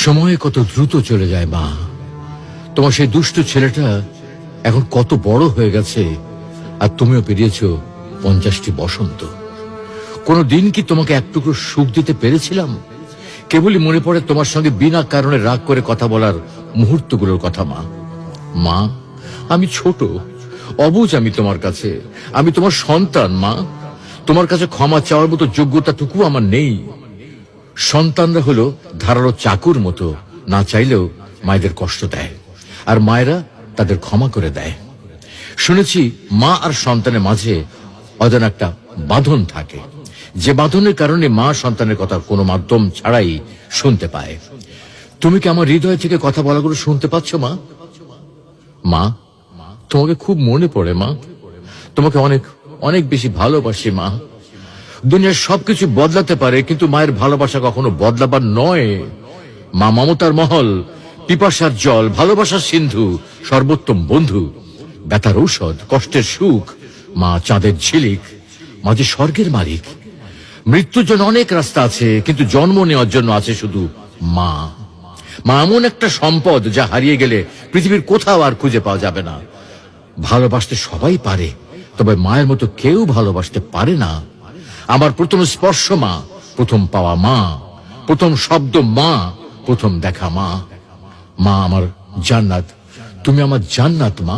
সময় কত দ্রুত চলে যায় মা। তোমার সেই দুষ্ট ছেলেটা এখন কত বড় হয়ে গেছে, আর তুমিও পেরিয়েছ 50টি বসন্ত। কোনো দিন কি তোমাকে একটুকু সুখ দিতে পেরেছিলাম? কেবলই মনে পড়ে তোমার সঙ্গে বিনা কারণে রাগ করে কথা বলার মুহূর্তগুলোর কথা। মা, মা, আমি ছোট, অবুঝ আমি তোমার কাছে। আমি তোমার সন্তান মা। তোমার কাছে ক্ষমা চাওয়ার মতো যোগ্যতাটুকু আমার নেই। সন্তানরা হলো ধারালো চাকুর মতো, না চাইলেও মায়েদের কষ্ট দেয়, আর মায়েরা তাদের ক্ষমা করে দেয়। শুনেছি মা আর সন্তানের মাঝে অজানা একটা বাঁধন থাকে, যে বাঁধনের কারণে মা সন্তানের কথা কোনো মাধ্যম ছাড়াই শুনতে পায়। তুমি কি আমার হৃদয় থেকে কথা বলাগুলো শুনতে পাচ্ছ মা? মা, তোমাকে খুব মনে পড়ে মা। তোমাকে অনেক অনেক বেশি ভালোবাসি মা। দুনিয়ার সবকিছু বদলাতে পারে, কিন্তু মায়ের ভালোবাসা কখনো বদলাবার নয়। মা মমতার মহল, পিপাসার জল, ভালোবাসার সিন্ধু, সর্বোত্তম বন্ধু, ব্যথার ঔষধ, কষ্টের সুখ। মা চাঁদের ঝিলিক, মা যে স্বর্গের মালিক। মৃত্যুর জন্য অনেক রাস্তা আছে, কিন্তু জন্ম নেওয়ার জন্য আছে শুধু মা। মা এমন একটা সম্পদ, যা হারিয়ে গেলে পৃথিবীর কোথাও আর খুঁজে পাওয়া যাবে না। ভালোবাসতে সবাই পারে, তবে মায়ের মতো কেউ ভালোবাসতে পারে না। আমার প্রথম স্পর্শ মা, প্রথম পাওয়া মা, প্রথম শব্দ মা, প্রথম দেখা মা। মা আমার জান্নাত, তুমি আমার জান্নাত মা।